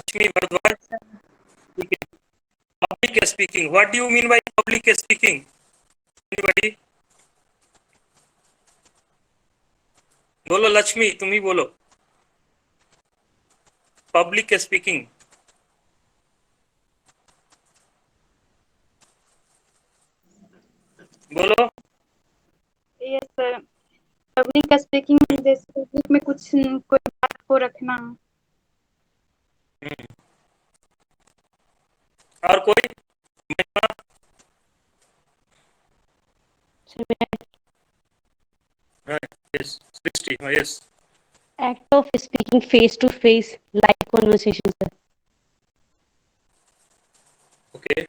Lakshmi Bhardwaj. Public speaking. What do you mean by public speaking? Anybody? बोलो लक्ष्मी, तुम ही बोलो. Public speaking. बोलो. Yes sir, public speaking जैसे public में कुछ कोई बात को रखना. और कोई? Yes, Srishti. Yes. Act of speaking face to face, like conversation, sir. Okay.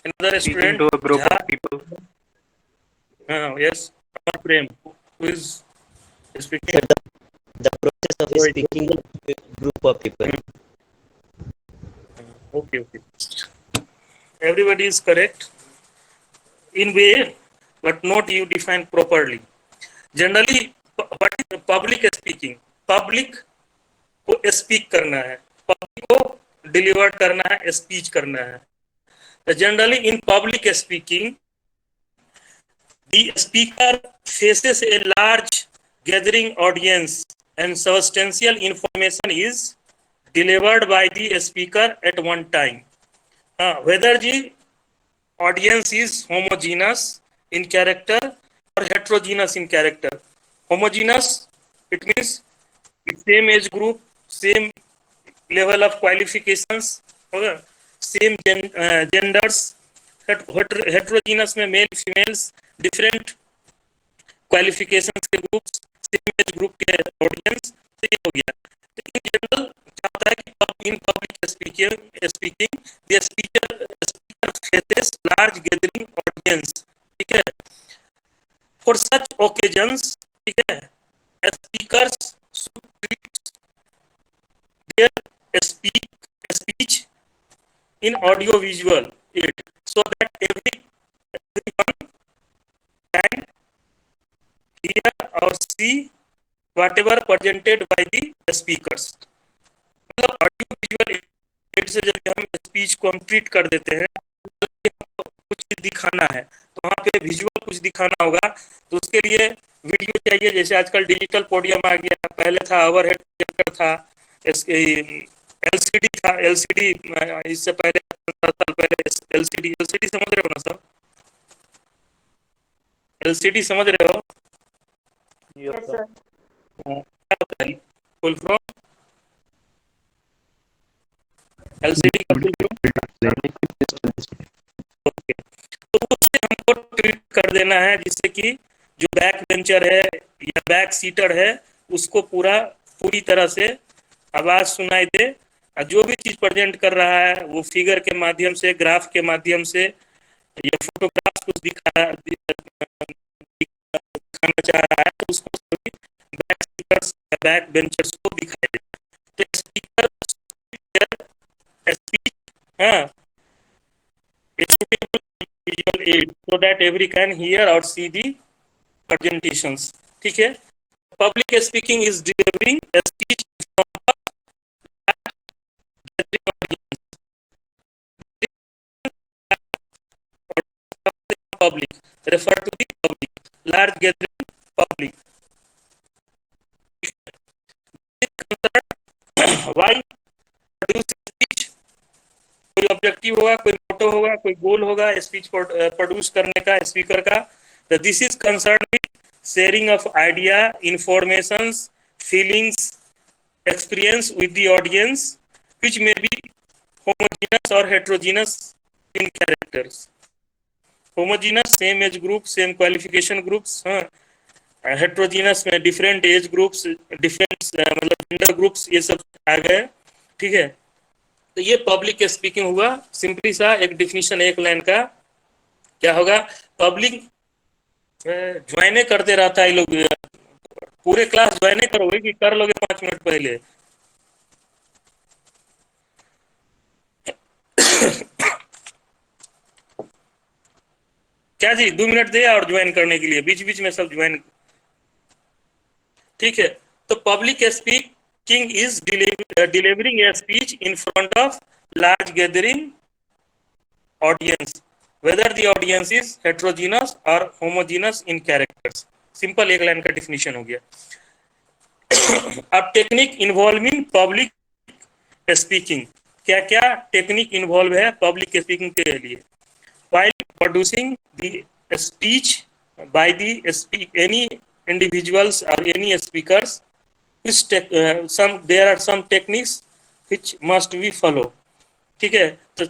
Another Speaking student. to a group Jha. of people. Yes. Prem. Who is speaking? Sir, the process of speaking to a group of people. Okay. Everybody is correct. In way, but not you define properly. Generally, what is public speaking? Public को speak करना है, public को deliver करना है, speech करना है. So generally in public speaking, the speaker faces a large gathering audience and substantial information is delivered by the speaker at one time. Whether the audience is homogeneous in character or heterogeneous in character. Homogeneous, it means same age group, same level of qualifications, same genders. Heterogeneous में male females different qualifications के groups, same age group के audience, तो ये हो गया. तो in general चाहता है कि in public speaking the speaker faces large gathering audience. ठीक है. For such occasions, ठीक है, speakers should treat their speech in audio visual aid so that everyone can hear or see whatever presented by the speakers. मतलब audio visual add से जब हम speech को हम ट्रीट कर देते हैं, कुछ दिखाना है तो वहाँ पे विजुअल कुछ दिखाना होगा, तो उसके लिए वीडियो चाहिए. जैसे आजकल डिजिटल पोडियम आ गया, पहले था ओवरहेड प्रोजेक्टर था, एलसीडी था. एलसीडी इससे पहले 15 साल पहले एलसीडी समझ रहे हो ना सर? एलसीडी समझ रहे हो? Yes sir. क्या होता है फुल फॉर्म? एलसीडी का फुल फॉर्म ओके. तो उससे हमको ट्रीट कर देना है जिससे कि जो बैक बेंचर है या बैक सीटर है उसको पूरी तरह से आवाज सुनाई दे. जो भी चीज प्रेजेंट कर रहा है वो फिगर के माध्यम से, ग्राफ के माध्यम से या फोटोग्राफ कुछ दिखाना चाह रहा है तो उसको सभी बैक सीटर्स या बैक बेंचर्स को दिखाई दे. तो speaker speech visual aid so that every can hear or see the presentations. ठीक है. Public speaking is delivering a speech from public, refer to the public, large gathering public. Why produce speech? कोई objective होगा, कोई मोटो होगा, कोई गोल होगा speech produce करने का स्पीकर का. This is concern with sharing of idea, informations, feelings, experience with the audience which may be homogenous और heterogenous in characters. Homogenous same age group, same qualification groups. Heterogenous में different age groups, different मतलब gender groups, ये सब आ गए. ठीक है. तो ये पब्लिक स्पीकिंग हुआ. सिंपली सा एक डिफिनीशन एक लाइन का क्या होगा? पब्लिक ज्वाइने करते रहता है लोग. पूरे क्लास ज्वाइने करोगे कि कर लोगे 5 मिनट पहले? क्या जी 2 मिनट दे और ज्वाइन करने के लिए, बीच बीच में सब ज्वाइन. ठीक है. तो public King is delivering a speech in front of large gathering audience, whether the audience is heterogeneous or homogeneous in characters. Simple एक लाइन का डिफिनीशन हो गया. अब टेक्निक इन्वॉल्विंग पब्लिक स्पीकिंग, क्या क्या टेक्निक इन्वॉल्व है पब्लिक स्पीकिंग के लिए. while producing the speech by the any individuals or any speakers, there are some techniques which must be follow. ठीक है, तो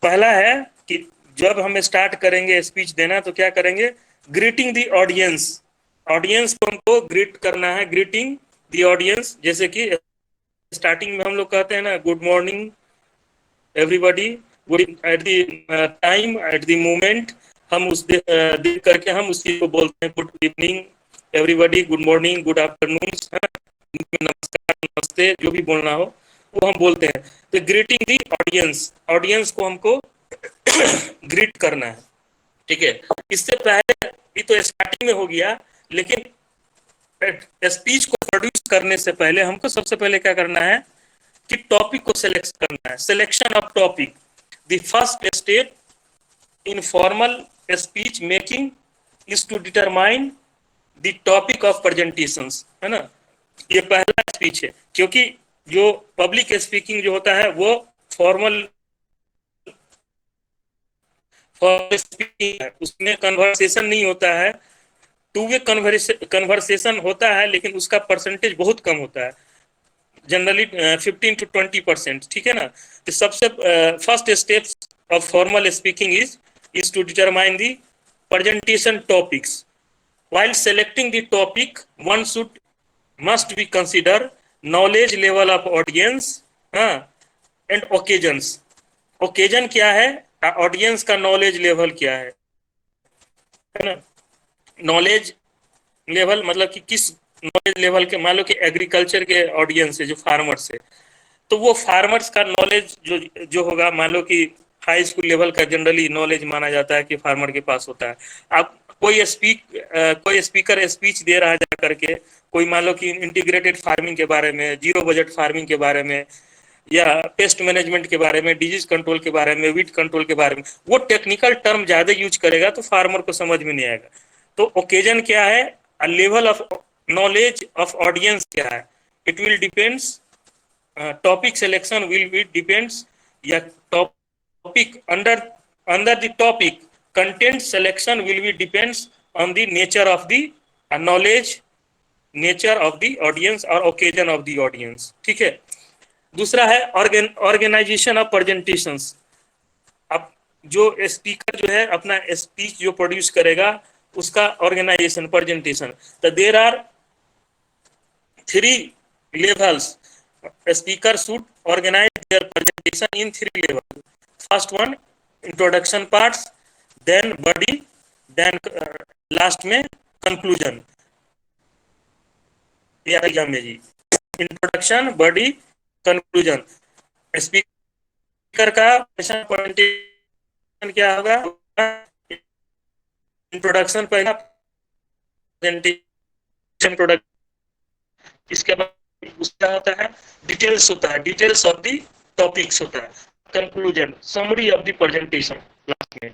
पहला है कि जब हम स्टार्ट करेंगे स्पीच देना तो क्या करेंगे, ग्रीटिंग द ऑडियंस. ऑडियंस को हमको ग्रीट करना है, ग्रीटिंग द ऑडियंस. जैसे कि स्टार्टिंग में हम लोग कहते हैं ना, good morning everybody, at the time at the moment, हम उस देख करके हम उसी को बोलते हैं good evening everybody, good morning, good afternoon, नमस्कार, नमस्ते, जो भी बोलना हो वो हम बोलते हैं. तो ग्रीटिंग दी ऑडियंस, ऑडियंस को हमको ग्रीट करना है. ठीक है, इससे पहले ये तो स्टार्टिंग में हो गया, लेकिन स्पीच को प्रोड्यूस करने से पहले हमको सबसे पहले क्या करना है कि टॉपिक को सिलेक्ट करना है. Selection of topic, the first step in formal speech making is to determine the topic of presentations, है ना. ये पहला स्पीच है, क्योंकि जो पब्लिक स्पीकिंग जो होता है वो फॉर्मल स्पीकिंग है, उसमें कन्वर्सेशन नहीं होता है. टू वे कन्वर्सेशन होता है, लेकिन उसका परसेंटेज बहुत कम होता है, जनरली 15 to 20%. ठीक है ना. तो सबसे first step of formal speaking is to determine the presentation topics. while selecting the topic, one must be consider knowledge level of audience and occasions. occasion क्या है, ऑडियंस का नॉलेज लेवल क्या है ना. नॉलेज लेवल मतलब कि किस knowledge level के, मान लो कि एग्रीकल्चर के ऑडियंस है जो फार्मर्स है, तो वो फार्मर्स का नॉलेज जो होगा, मान लो कि हाई स्कूल लेवल का जनरली नॉलेज माना जाता है कि फार्मर के पास होता है. अब कोई स्पीकर स्पीच दे रहा है जा करके, कोई मान लो कि इंटीग्रेटेड फार्मिंग के बारे में, जीरो बजट फार्मिंग के बारे में, या पेस्ट मैनेजमेंट के बारे में, डिजीज कंट्रोल के बारे में, वीट कंट्रोल के बारे में, वो टेक्निकल टर्म ज्यादा यूज करेगा तो फार्मर को समझ में नहीं आएगा. तो ओकेजन क्या है, level of knowledge of audience क्या है, it will depends, topic selection will be depends, या topic under the topic content selection will be depends on the nature of the knowledge, nature of the audience or occasion of the audience. ठीक है. दूसरा है organisation of presentations. अब जो speaker जो है अपना स्पीच जो प्रोड्यूस करेगा उसका ऑर्गेनाइजेशन, प्रेजेंटेशन. तो there are 3 levels. Speaker should organise their presentation in 3 levels. First one introduction parts, then body, then last में कंक्लूजन. ये एग्जाम में जी, इंट्रोडक्शन, बॉडी, कंक्लूजन. स्पीकर का प्रेजेंटेशन क्या होगा, इंट्रोडक्शन पहला, प्रेजेंटेशन प्रोडक्ट, इसके बाद उसका होता है डिटेल्स, होता है डिटेल्स ऑफ द टॉपिक्स, होता है conclusion, summary of the presentation last में.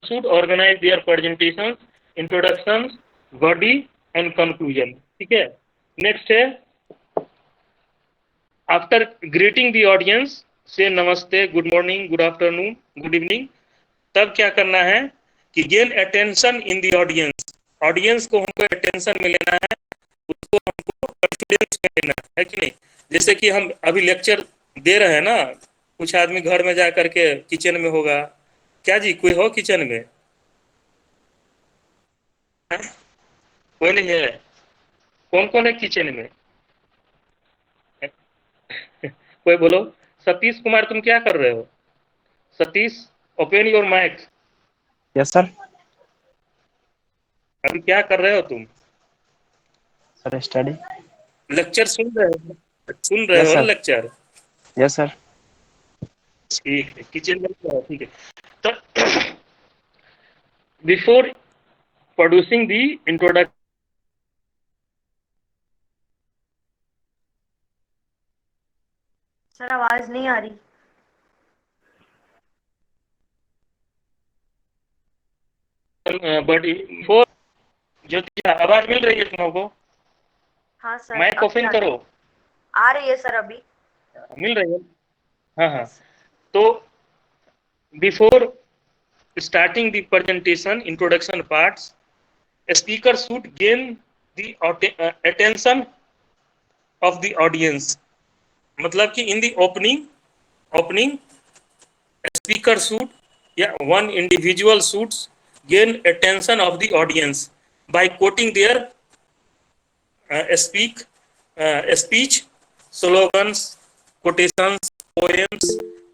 should organize their presentations, introductions, body and conclusion. ठीक है. नेक्स्ट है, आफ्टर ग्रीटिंग द ऑडियंस, से नमस्ते, good morning, good afternoon, good evening, तब क्या करना है कि gain attention in the audience. Audience को हमको अटेंशन में लेना है, उसको हमको कॉन्फिडेंस में लेना है कि नहीं. जैसे कि हम अभी लेक्चर दे रहे हैं ना, कुछ आदमी घर में जा करके किचन में होगा, क्या जी कोई हो किचन में? कोई नहीं है. कौन कौन है किचन में? कोई बोलो. सतीश कुमार, तुम क्या कर रहे हो? Satish, open your mic. Yes sir. अभी क्या कर रहे हो तुम? Sir study. लेक्चर सुन रहे हो लेक्चर? Yes sir. ठीक है, किचन में. ठीक है. तो before producing the introduction. Sir आवाज नहीं आ रही। But before, ज्योति आवाज मिल रही है तुम लोगों को? हाँ सर माइक ओपन करो। आ रही है सर अभी। मिल रही है? हाँ हाँ। तो before starting the presentation, introduction parts, a speaker should gain the attention of the audience. मतलब कि in the opening a speaker should, one individual should gain attention of the audience by quoting their speech, slogans, quotations, poems,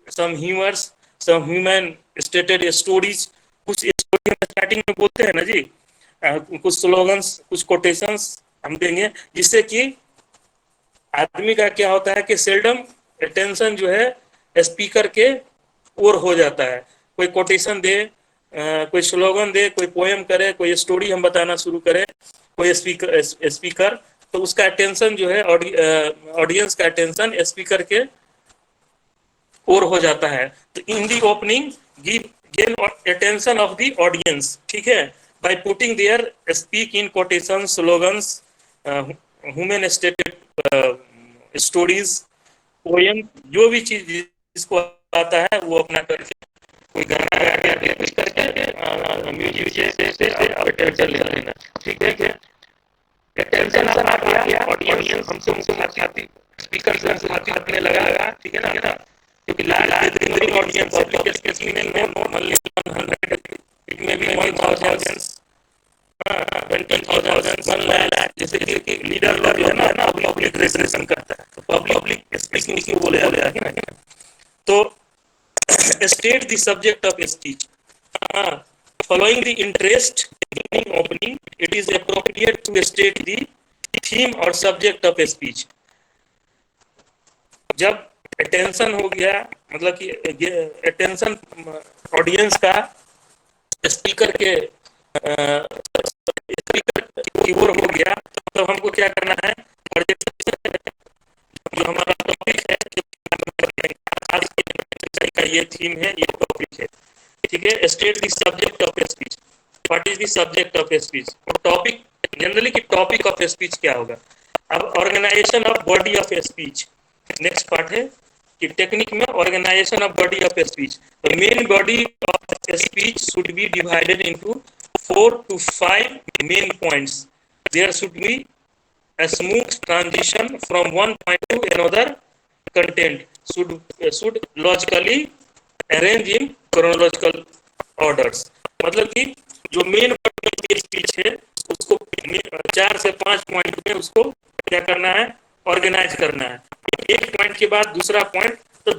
some humors, some human stated stories. कुछ story हम starting में बोलते हैं ना जी, कुछ slogans, कुछ कोटेशंस हम देंगे, जिससे कि आदमी का क्या होता है कि सेल्डम अटेंशन जो है स्पीकर के ओर हो जाता है। कोई कोटेशन दे, कोई स्लोगन दे, कोई पोएम करे, कोई स्टोरी हम बताना शुरू करे, कोई स्पीकर, तो उसका अटेंशन जो है ऑडियंस का अटेंशन स्पीकर के ओर हो जाता है। तो in the opening gain attention of the audience, ठीक है, by putting their speak in quotation, slogans, human stated stories, poem, जो भी चीज जिसको आता है वो अपना करके, कोई गाना गा के कुछ करके म्यूजिक से अटेंशन ले लेना, ठीक है क्या? अटेंशन आ गया, ऑडियंस हमसे स्पीकर से हाथी लगा, ठीक है ना? क्योंकि लास्ट दिन ऑडियंस पब्लिक स्पीकिंग में नॉर्मली 100 में भी 1000 20,000 1 लाख, जैसे कि लीडर लोग जो है ना पब्लिक रिप्रेजेंटेशन करता है, तो पब्लिक स्पीकिंग क्यों बोले ना? तो state the subject of speech. Following the interest in opening, it is appropriate to state the theme or subject of speech. जब अटेंशन हो गया, मतलब कि अटेंशन ऑडियंस का स्पीकर की ओर हो गया, तो हमको क्या करना है? जो हमारा टॉपिक है, ये थीम है, ये टॉपिक है, ठीक है? State the subject of speech. What is the subject of speech? और टॉपिक जनरली कि टॉपिक ऑफ स्पीच क्या होगा? अब organisation of body of speech next part है कि टेक्निक में organisation of body of speech. The main body of speech should be divided into 4 to 5 main points. There should be a smooth transition from one point to another. Content should logically arrange in chronological orders. मतलब कि जो main speech है उसको 4 से 5 point में उसको क्या करना है? ऑर्गेनाइज करना है, एक पॉइंट के बाद दूसरा पॉइंट, तो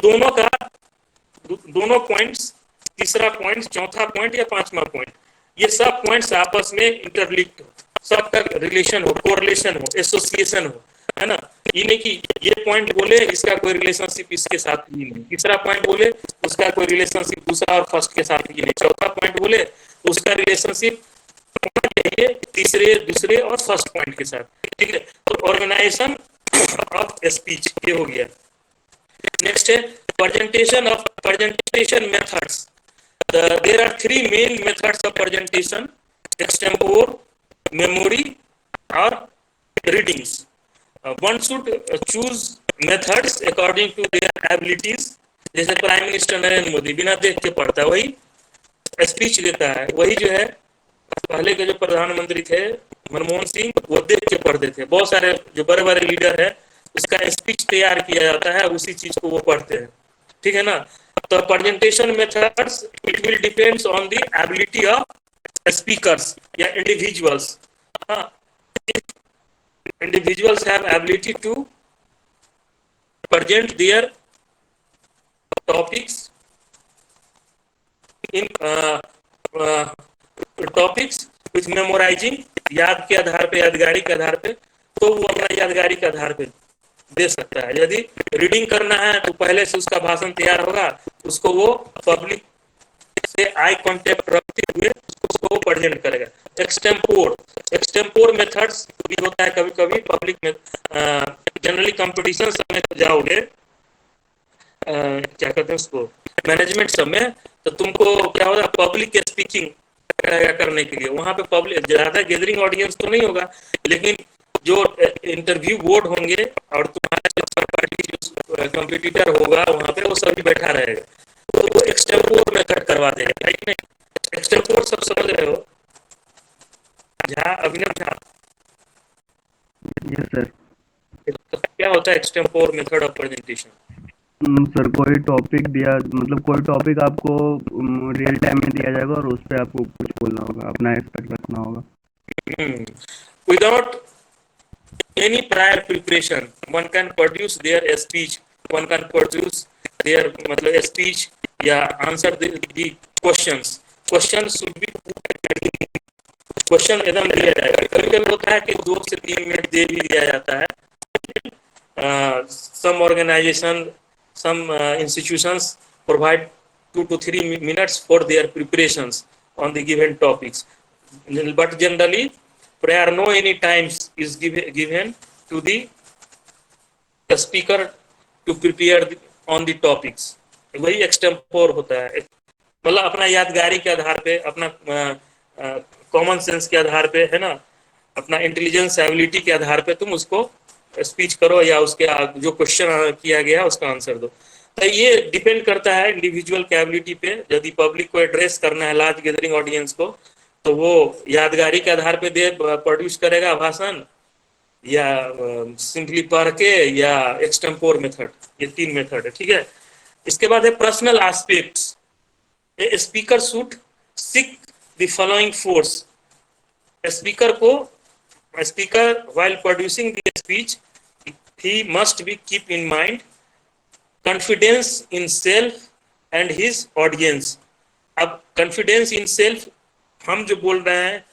दोनों पॉइंट्स, तीसरा पॉइंट, चौथा पॉइंट या पांचवा पॉइंट, ये सब पॉइंट्स आपस में इंटरलिंक्ड हो, सबका रिलेशन हो, कोरिलेशन हो, एसोसिएशन हो, है ना? ये नहीं कि ये पॉइंट बोले इसका कोई रिलेशनशिप इसके साथ ही नहीं, तीसरा पॉइंट बोले उसका कोई रिलेशनशिप दूसरा और फर्स्ट के साथ ही नहीं, चौथा पॉइंट बोले तो उसका रिलेशनशिप चाहिए तीसरे, दूसरे और फर्स्ट पॉइंट के साथ, ठीक है? तो ऑर्गेनाइजेशन ऑफ स्पीच ये हो गया। नेक्स्ट है presentation methods. There are 3 main methods of presentation: extempore, memory, or readings. One should choose methods according to their abilities. जैसे प्राइम मिनिस्टर नरेंद्र मोदी बिना देख के पढ़ता है, वही स्पीच देता है। वही जो है पहले के जो प्रधानमंत्री थे मनमोहन सिंह, वो देख के पढ़ते थे। बहुत सारे जो बड़े बड़े लीडर है उसका स्पीच तैयार किया जाता है, उसी चीज को वो पढ़ते हैं, ठीक है ना? तो presentation methods it will depends on the ability of speakers या individuals. Individuals have ability to present their topics in topics with memorising, याद के आधार पे, यादगारी के आधार पे, तो वो अपना यादगारी के आधार पे दे सकता है। यदि रीडिंग करना है तो पहले से उसका भाषण तैयार होगा, उसको वो पब्लिक से आई कांटेक्ट रखते हुए उसको वो प्रेजेंट करेगा। एक्सटेम्पोर मेथड्स भी होता है कभी कभी पब्लिक में। जनरली कंपटीशन समय जाओगे, क्या कहते हैं उसको, मैनेजमेंट समय, तो तुमको क्या होगा, पब्लिक स्पीकिंग करने के लिए वहां पे पब्लिक ज्यादा गैदरिंग ऑडियंस तो नहीं होगा, लेकिन जो इंटरव्यू बोर्ड होंगे और तुम्हारा जो कंपटीटर होगा वहां पे वो सभी बैठा रहेगा, तो वो एक्सटेम्पोर मेथड करवा देगा, है कि नहीं। एक्सटेम्पोर सब समझ रहे हो? झा, अभिनव झा, यस सर। तो क्या होता है extempore method of presentation? Sir कोई टॉपिक दिया, मतलब कोई टॉपिक आपको रियल टाइम में दिया जाएगा और उस पर आपको कुछ बोलना होगा, अपना एक्सपेक्ट रखना होगा। Without any prior preparation one can produce their speech, one can produce their मतलब speech या answer the questions should be question एकदम दिया जाएगा। कभी कभी होता है कि 2 से 3 मिनट दे भी दिया जाता है। some organization, some institutions provide 2 to 3 minutes for their preparations on the given topics, but generally prior no any times is given to the speaker to prepare on the topics। वही extempore होता है, मतलब अपना यादगारी के आधार पे, अपना common sense के आधार पे, है ना, अपना इंटेलिजेंस एबिलिटी के आधार पे तुम उसको स्पीच करो या उसके जो क्वेश्चन किया गया है उसका आंसर दो। तो ये डिपेंड करता है इंडिविजुअल कैपेबिलिटी पे। यदि पब्लिक को एड्रेस करना है, लार्ज गैदरिंग ऑडियंस को, तो वो यादगारी के आधार पे प्रोड्यूस करेगा भाषण, या सिंपली पढ़ के, या एक्सटेम्पोर मेथड। ये 3 मेथड है, ठीक है। इसके बाद है personal aspects. A speaker should seek the following force. Speaker while producing the speech he must be keep in mind confidence in self and his audience. अब कॉन्फिडेंस इन सेल्फ, हम जो बोल रहे हैं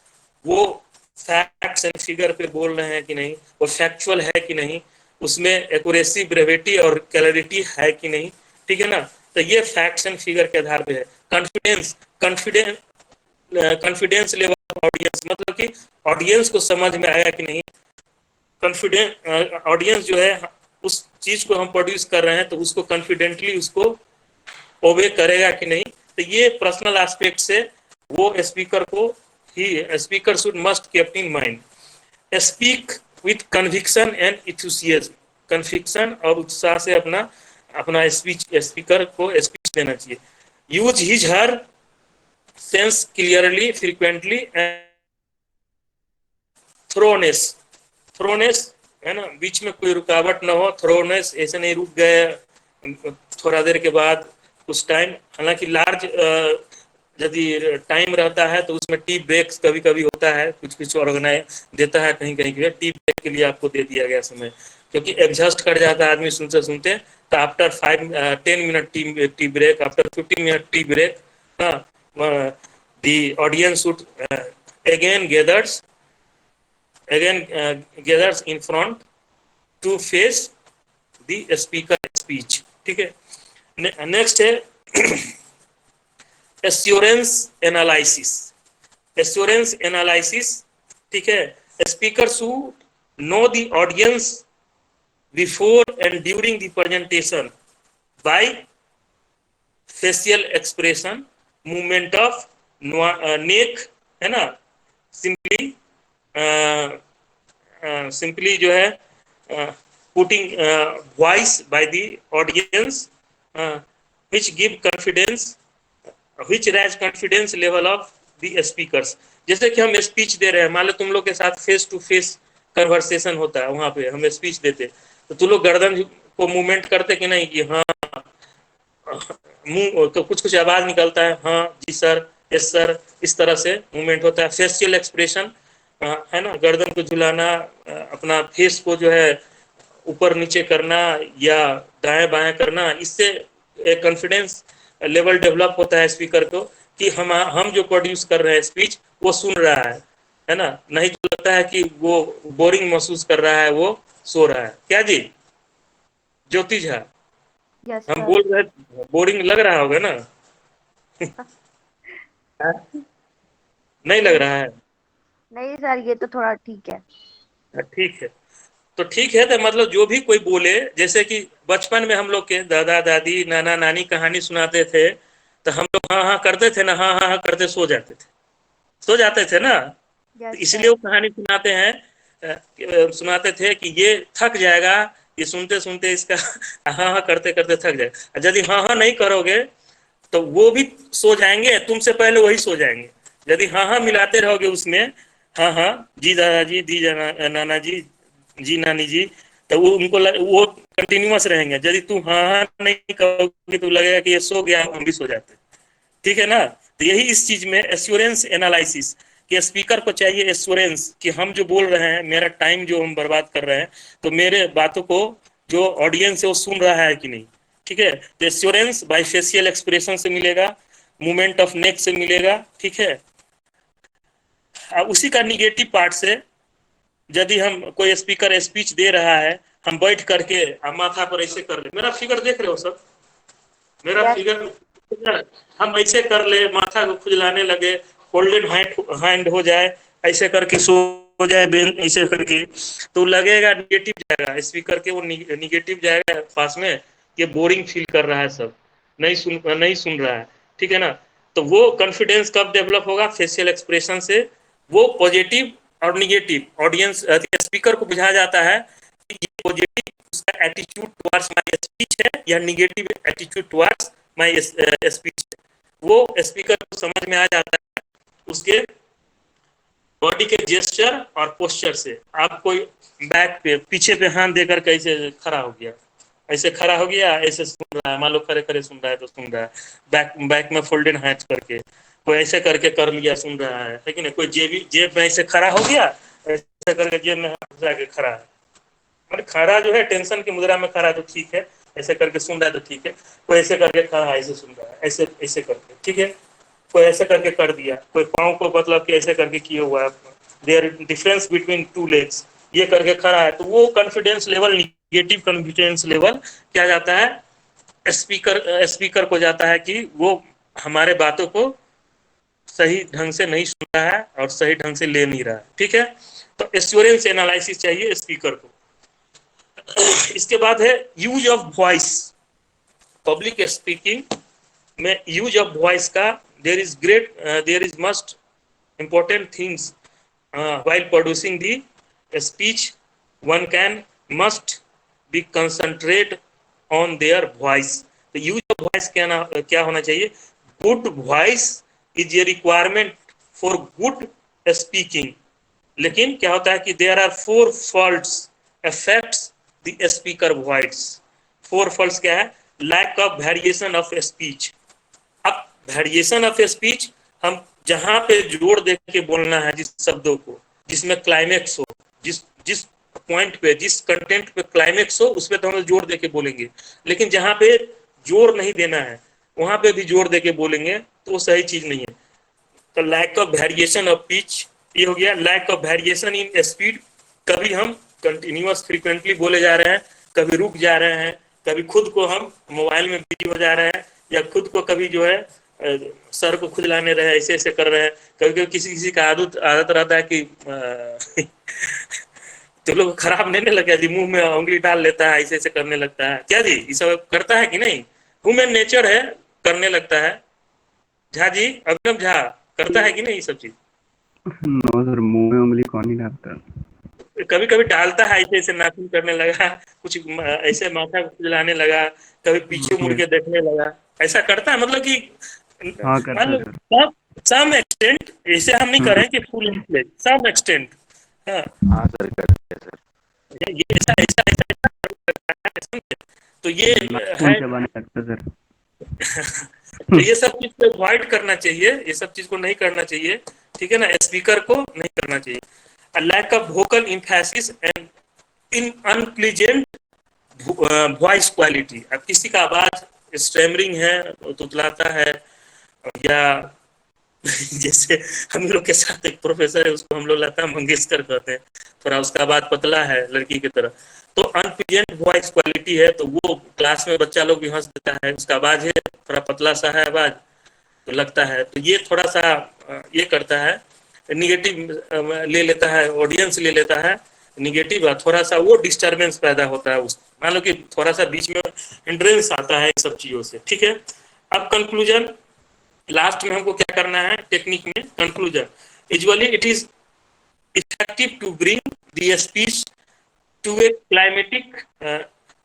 वो फैक्ट्स एंड फिगर पे बोल रहे हैं कि नहीं, वो फैक्चुअल है कि नहीं, उसमें एक्यूरेसी, ब्रेविटी और क्लैरिटी है कि नहीं, ठीक है ना। तो ये फैक्ट्स एंड फिगर के आधार पे है। कॉन्फिडेंस लेवल ऑफ ऑडियंस, मतलब कि ऑडियंस को समझ में आया कि नहीं। कॉन्फिडेंस ऑडियंस जो है, उस चीज को हम प्रोड्यूस कर रहे हैं तो उसको कॉन्फिडेंटली उसको ओबे करेगा कि नहीं। तो ये पर्सनल एस्पेक्ट से वो स्पीकर को ही, speaker should must keep in mind. Speak with conviction and enthusiasm. Conviction और उत्साह से अपना स्पीकर को स्पीच देना चाहिए। Use his her sense clearly, frequently and thoroughness है ना, बीच में कोई रुकावट ना हो। थ्रोनेस, ऐसे नहीं रुक गए थोड़ा देर के बाद कुछ टाइम। हालांकि लार्ज यदि टाइम रहता है तो उसमें टी ब्रेक्स कभी कभी होता है, कुछ ऑर्गेनाइज देता है कहीं कहीं के टी ब्रेक के लिए आपको दे दिया गया समय, क्योंकि एग्जॉस्ट कर जाता है आदमी सुनते सुनते। तो after 10 minute tea break, after 15 minute tea break, the audience should again gathers in front to face the speaker speech, ठीक है। नेक्स्ट है एश्योरेंस एनालिसिस, ठीक है। Speaker should know the audience before and during the presentation by facial expression, movement of neck, है ना, simply जो है putting voice by the audience which give confidence, which raise confidence level of the speakers। जैसे कि हम speech दे रहे हैं, मान लो तुम लोग के साथ फेस टू फेस कन्वर्सेशन होता है, वहां पे हम स्पीच देते, तो तुम लोग गर्दन को मूवमेंट करते कि नहीं, कि हाँ, मुंह तो कुछ आवाज निकलता है, हाँ जी सर, यस सर, इस तरह से मूवमेंट होता है। फेशियल एक्सप्रेशन, है ना, गर्दन को झुलाना, अपना फेस को जो है ऊपर नीचे करना या दाएं बाएं करना, इससे एक कॉन्फिडेंस लेवल डेवलप होता है स्पीकर को कि हम जो प्रोड्यूस कर रहे हैं स्पीच वो सुन रहा है ना, नहीं तो लगता है कि वो बोरिंग महसूस कर रहा है, वो सो रहा है। क्या जी ज्योति झा, यस हम बोल रहे बोरिंग लग रहा होगा ना? नहीं लग रहा है? नहीं सर, ये तो थोड़ा ठीक है। ठीक है, तो ठीक है। तो मतलब जो भी कोई बोले, जैसे कि बचपन में हम लोग के दादा दादी नाना नानी कहानी सुनाते थे, तो हम लोग हाँ हाँ करते थे ना, हाँ हाँ हाँ करते सो जाते थे ना। तो यस इसलिए वो सर। कहानी सुनाते हैं, सुनाते थे कि ये थक जाएगा, ये सुनते सुनते इसका हाँ हाँ करते करते थक जाएगा। यदि हाँ हाँ नहीं करोगे तो वो भी सो जाएंगे, तुमसे पहले वही सो जाएंगे। यदि हाँ हाँ मिलाते रहोगे उसमें, हाँ हाँ जी दादाजी, जी नाना जी नानी जी, तो वो वो कंटिन्यूअस रहेंगे। यदि तू हाँ हाँ नहीं करोगे तो लगेगा कि ये सो गया, हम भी सो जाते। ठीक है ना। तो यही इस चीज में एश्योरेंस एनालिसिस, कि स्पीकर को चाहिए एश्योरेंस कि हम जो बोल रहे हैं, मेरा टाइम जो हम बर्बाद कर रहे हैं, तो मेरे बातों को जो ऑडियंस है वो सुन रहा है कि नहीं। ठीक है, तो एश्योरेंस बाय फेशियल एक्सप्रेशन से मिलेगा, मूवमेंट ऑफ नेक से मिलेगा। ठीक है, अब उसी का निगेटिव पार्ट से, यदि हम कोई स्पीकर स्पीच दे रहा है, हम बैठ करके माथा पर ऐसे कर ले, मेरा फिगर देख रहे हो सब, मेरा Yes. फिगर हम ऐसे कर ले, माथा को खुजलाने लगे, फोल्डेड हैंड हो जाए, ऐसे करके सो जाए बेन ऐसे करके, तो लगेगा निगेटिव जाएगा स्पीकर के, वो निगेटिव जाएगा पास में, ये बोरिंग फील कर रहा है, सब नहीं सुन रहा है। ठीक है ना। तो वो कॉन्फिडेंस कब डेवलप होगा? फेशियल एक्सप्रेशन से। वो पॉजिटिव और निगेटिव ऑडियंस स्पीकर को बुझा जाता है कि ये पॉजिटिव उसका एटीट्यूड टुवर्ड्स माय स्पीच है या negative attitude towards my speech है। वो स्पीकर को समझ में आ जाता है उसके बॉडी के जेस्चर और पोस्चर से। आप कोई बैक पे पीछे पे हाथ देकर कैसे खड़ा हो गया, ऐसे खड़ा हो गया, ऐसे सुन रहा है, मान लो खड़े खड़े सुन रहा है तो सुन रहा है, बैक में फोल्डेड हैंड करके, कोई ऐसे करके कर लिया सुन रहा है कि नहीं, कोई जेब में ऐसे खड़ा हो गया, ऐसे करके जेब में हाथ जाके खड़ा है, मतलब खड़ा जो है टेंशन की मुद्रा में खड़ा है तो ठीक है, ऐसे करके सुन रहा है तो ठीक है। कोई ऐसे करके खड़ा है, ऐसे सुन रहा है, ऐसे ऐसे करके, ठीक है। कोई ऐसे करके कर दिया, कोई पाँव को मतलब कि ऐसे करके किया हुआ है, there difference between two legs, ये करके खड़ा है, तो वो confidence level, negative confidence level क्या जाता है, स्पीकर को जाता है कि वो हमारे बातों को सही ढंग से नहीं सुन रहा है और सही ढंग से ले नहीं रहा है। ठीक है, तो एश्योरेंस एनालिसिस चाहिए स्पीकर को। इसके बाद है use of voice. Public speaking में यूज ऑफ वॉइस का there is must important things while producing the speech. One must be concentrate on their voice. तो यूज ऑफ वॉइस क्या होना चाहिए? Good voice is a requirement for good speaking. लेकिन क्या होता है कि there are 4 faults affects the speaker voice. 4 faults क्या है? Lack of variation of speech. अब वेरिएशन ऑफ स्पीच, हम जहां पे जोर दे के बोलना है जिस शब्दों को, जिसमें क्लाइमेक्स हो, जिस पॉइंट पे, जिस कंटेंट पे क्लाइमेक्स हो, उस पे तो हम जोर दे के बोलेंगे। लेकिन जहां पे जोर नहीं देना है वहां पे भी जोर दे के बोलेंगे तो वो सही चीज नहीं है। तो lack of variation of pitch, ये हो गया। Lack of variation in speed, कभी हम कंटिन्यूअस फ्रीक्वेंटली बोले जा रहे हैं, कभी रुक जा रहे हैं, कभी खुद को हम मोबाइल में बिजी हो जा रहे हैं, या खुद को कभी जो है सर को खुजलाने रहे, ऐसे ऐसे कर रहे हैं। कभी कभी किसी का आदत रहता है कि चलो खराब नहीं लगे जी, मुंह में उंगली डाल लेता है, ऐसे ऐसे करने लगता है। क्या जी ये सब करता है कि नहीं? ह्यूमन नेचर है, करने लगता है। झा जी, अभिनव झा करता है कि नहीं ये सब चीज? नो सर, मुंह में उंगली कौन ही डालता? कभी कभी डालता है, ऐसे ऐसे नाखून करने लगा, कुछ ऐसे माथा खुजलाने लगा, कभी पीछे मुड़ के देखने लगा, ऐसा करता है। मतलब कि हाँ करता है सर। सम एक्सटेंट, ऐसे हम नहीं करें कि फुल फ्लेज, सम एक्सटेंट। हाँ सर, करते हैं सर। ये ऐसा ऐसा ऐसा ऐसा, तो ये है चबाने लगता सर। तो ये सब चीज को अवॉइड करना चाहिए, ये सब चीज को नहीं करना चाहिए। ठीक है ना, स्पीकर को नहीं करना चाहिए। A lack of vocal emphasis and in unpleasant voice quality। अब किसी का आवाज स्टैमरिंग है, तुतलाता है, या जैसे हम लोग के साथ एक प्रोफेसर है, उसको हम लोग लता मंगेशकर कहते हैं, थोड़ा उसका आवाज पतला है लड़की की तरह, तो अनप्लेजेंट वॉइस क्वालिटी है, तो वो क्लास में बच्चा लोग भी हंस देता है, उसका आवाज है थोड़ा पतला सा है आवाज, तो लगता है, तो ये थोड़ा सा ये करता है, निगेटिव ले लेता है, ऑडियंस ले लेता है निगेटिव, थोड़ा सा वो डिस्टरबेंस पैदा होता है उस, मान लो कि थोड़ा सा बीच में हिंड्रेंस आता है इन सब चीजों से, ठीक है। अब कंक्लूजन, लास्ट में हमको क्या करना है टेक्निक में, conclusion. Usually it is effective to bring the speech to a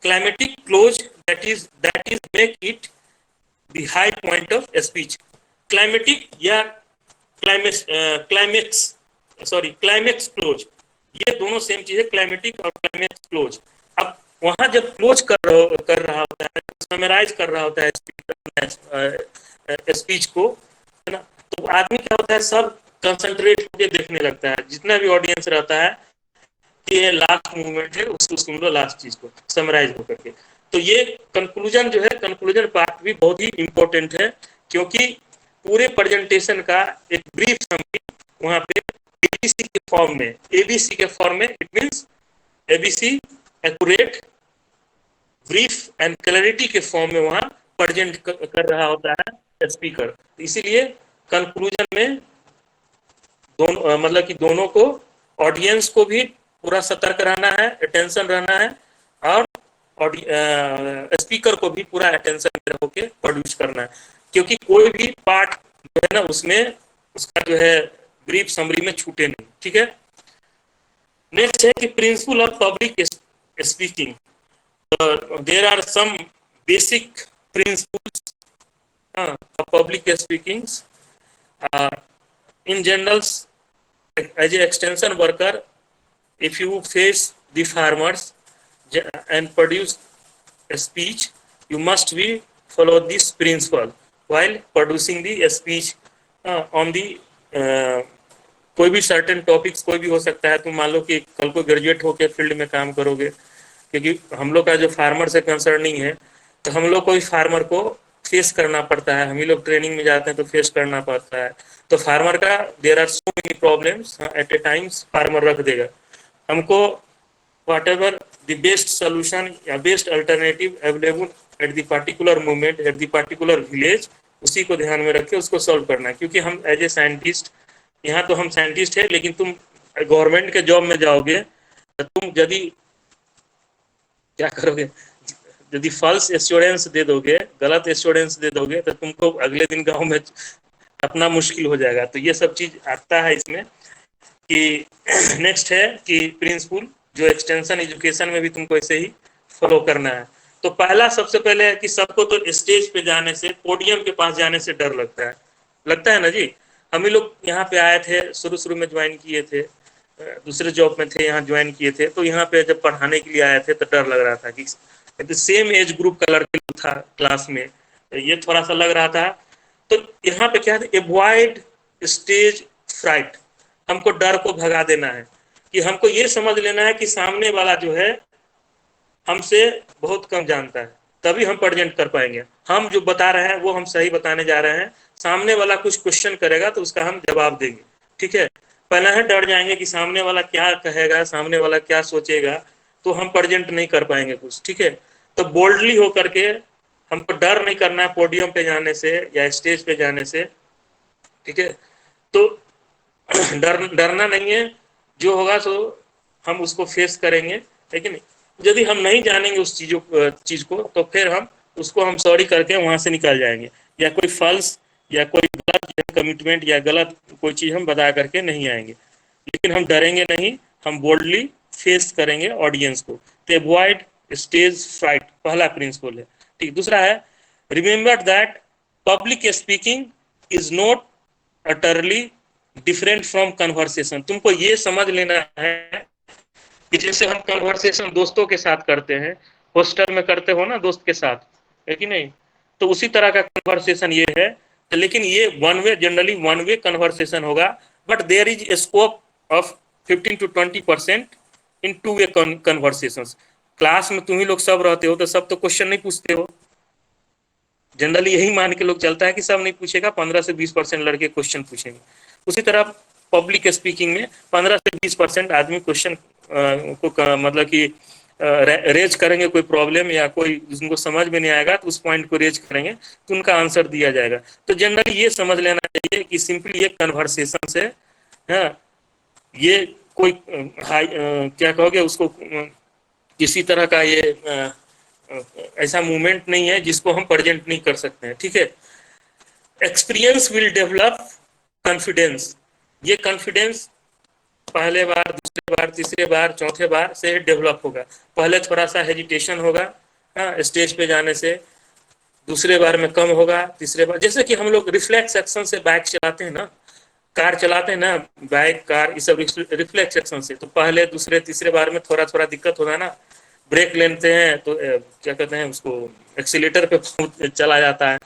climatic close that is make it the high point of speech. Climatic या climax close, ये दोनों सेम चीज है, क्लाइमेटिक और क्लाइमेक्स क्लोज। अब वहां जब क्लोज कर रहा होता है, समराइज कर रहा होता है स्पीच को, है ना, तो आदमी क्या होता है, सब कंसंट्रेट होकर देखने लगता है, जितना भी ऑडियंस रहता है कि ये लास्ट मूवमेंट है, उसको सुन लो, लास्ट चीज को समराइज होकर के। तो ये कंक्लूजन जो है, कंक्लूजन पार्ट भी बहुत ही इंपॉर्टेंट है, क्योंकि पूरे प्रेजेंटेशन का एक ब्रीफ समरी वहां पे एबीसी के फॉर्म में, एबीसी के फॉर्म में, it means ABC accurate, brief and clarity के फॉर्म में वहां प्रेजेंट कर रहा होता है स्पीकर। इसीलिए कंक्लूजन में दोनों, मतलब कि दोनों को, ऑडियंस को भी पूरा सतर्क रहना है, अटेंशन रहना है, और स्पीकर को भी पूरा अटेंशन में होके प्रोड्यूस करना है, क्योंकि कोई भी पार्ट जो है ना उसमें उसका जो है ब्रीफ समरी में छूटे नहीं, ठीक है। नेक्स्ट है कि principle of public speaking. There are some basic principles of public speaking. In general, as a extension worker, if you face the farmers and produce a speech, you must be follow this principle while producing the speech on the कोई भी certain topics, कोई भी हो सकता है। तुम मान लो कि कल को ग्रेजुएट होकर फील्ड में काम करोगे, क्योंकि हम लोग का जो फार्मर से कंसर्निंग है, तो हम लोग को भी फार्मर को फेस करना पड़ता है, हम ही लोग ट्रेनिंग में जाते हैं तो फेस करना पड़ता है। तो फार्मर का there are so many problems at a times, farmer रख देगा। हमको whatever the best solution या best alternative available at the particular moment, at the particular village, उसी को ध्यान में रख के उसको सॉल्व करना है। क्योंकि हम एज ए साइंटिस्ट, यहाँ तो हम साइंटिस्ट है, लेकिन तुम गवर्नमेंट के जॉब में जाओगे तो तुम यदि क्या करोगे, यदि फॉल्स एश्योरेंस दे दोगे, गलत एश्योरेंस दे दोगे, तो तुमको अगले दिन गाँव में अपना मुश्किल हो जाएगा। तो ये सब चीज आता है इसमें। कि नेक्स्ट है कि प्रिंसिपल जो एक्सटेंशन एजुकेशन में भी तुमको ऐसे ही फॉलो करना है। तो पहला सबसे पहले है कि सबको तो स्टेज पे जाने से, पोडियम के पास जाने से डर लगता है ना जी। हम ही लोग यहाँ पे आए थे, शुरू में ज्वाइन किए थे, दूसरे जॉब में थे, यहाँ ज्वाइन किए थे, तो यहाँ पे जब पढ़ाने के लिए आए थे तो डर लग रहा था कि सेम एज ग्रुप का लड़के था क्लास में, ये थोड़ा सा लग रहा था। तो यहाँ पे क्या है, एवॉइड स्टेज फ्राइट, हमको डर को भगा देना है, कि हमको ये समझ लेना है कि सामने वाला जो है हमसे बहुत कम जानता है, तभी हम प्रेजेंट कर पाएंगे। हम जो बता रहे हैं वो हम सही बताने जा रहे हैं, सामने वाला कुछ क्वेश्चन करेगा तो उसका हम जवाब देंगे, ठीक है। पहले है डर जाएंगे कि सामने वाला क्या कहेगा, सामने वाला क्या सोचेगा, तो हम प्रेजेंट नहीं कर पाएंगे कुछ, ठीक है। तो बोल्डली होकर के हमको डर नहीं करना है पोडियम पे जाने से या स्टेज पे जाने से, ठीक है। तो डरना नहीं है, जो होगा सो हम उसको फेस करेंगे, लेकिन यदि हम नहीं जानेंगे उस चीज को तो फिर हम उसको हम सॉरी करके वहां से निकल जाएंगे, या कोई फॉल्स या कोई गलत कमिटमेंट या गलत कोई चीज हम बता करके नहीं आएंगे। लेकिन हम डरेंगे नहीं, हम बोल्डली फेस करेंगे ऑडियंस को। तो अवॉइड स्टेज फ्राइट पहला प्रिंसिपल है, ठीक। दूसरा है remember that public speaking is not utterly different from conversation. तुमको ये समझ लेना है कि जैसे हम कन्वर्सेशन दोस्तों के साथ करते हैं, हॉस्टल में करते हो ना दोस्त के साथ, है कि नहीं, तो उसी तरह का कन्वर्सेशन ये है। लेकिन ये one way, generally one way conversation होगा, but there is scope of 15 to 20% in two way conversations. Class में तुम ही लोग सब रहते हो तो सब तो क्वेश्चन नहीं पूछते हो, जनरली यही मान के लोग चलता है कि सब नहीं पूछेगा, 15 से 20% लड़के क्वेश्चन पूछेंगे। उसी तरह पब्लिक स्पीकिंग में 15 से 20% आदमी क्वेश्चन को मतलब कि रेज करेंगे, कोई प्रॉब्लम या कोई उनको समझ में नहीं आएगा तो उस पॉइंट को रेज करेंगे तो उनका आंसर दिया जाएगा। तो जनरली ये समझ लेना चाहिए कि सिंपली ये कन्वर्सेशन से हाँ, ये कोई क्या कहोगे उसको, किसी तरह का ये ऐसा मूवमेंट नहीं है जिसको हम प्रेजेंट नहीं कर सकते हैं, ठीक है। एक्सपीरियंस विल डेवलप कॉन्फिडेंस, ये कॉन्फिडेंस पहले बार, दूसरे बार, तीसरे बार, चौथे बार से डेवलप होगा। पहले थोड़ा सा हेजिटेशन होगा, हाँ, स्टेज पे जाने से, दूसरे बार में कम होगा, तीसरे बार, जैसे कि हम लोग रिफ्लेक्स एक्शन से बाइक चलाते हैं ना, कार चलाते हैं ना, बाइक कार ये सब रिफ्लेक्स एक्शन से, तो पहले दूसरे तीसरे बार में थोड़ा थोड़ा दिक्कत होता है ना, ब्रेक लेते हैं तो क्या कहते हैं उसको, एक्सीलेटर पे चला जाता है,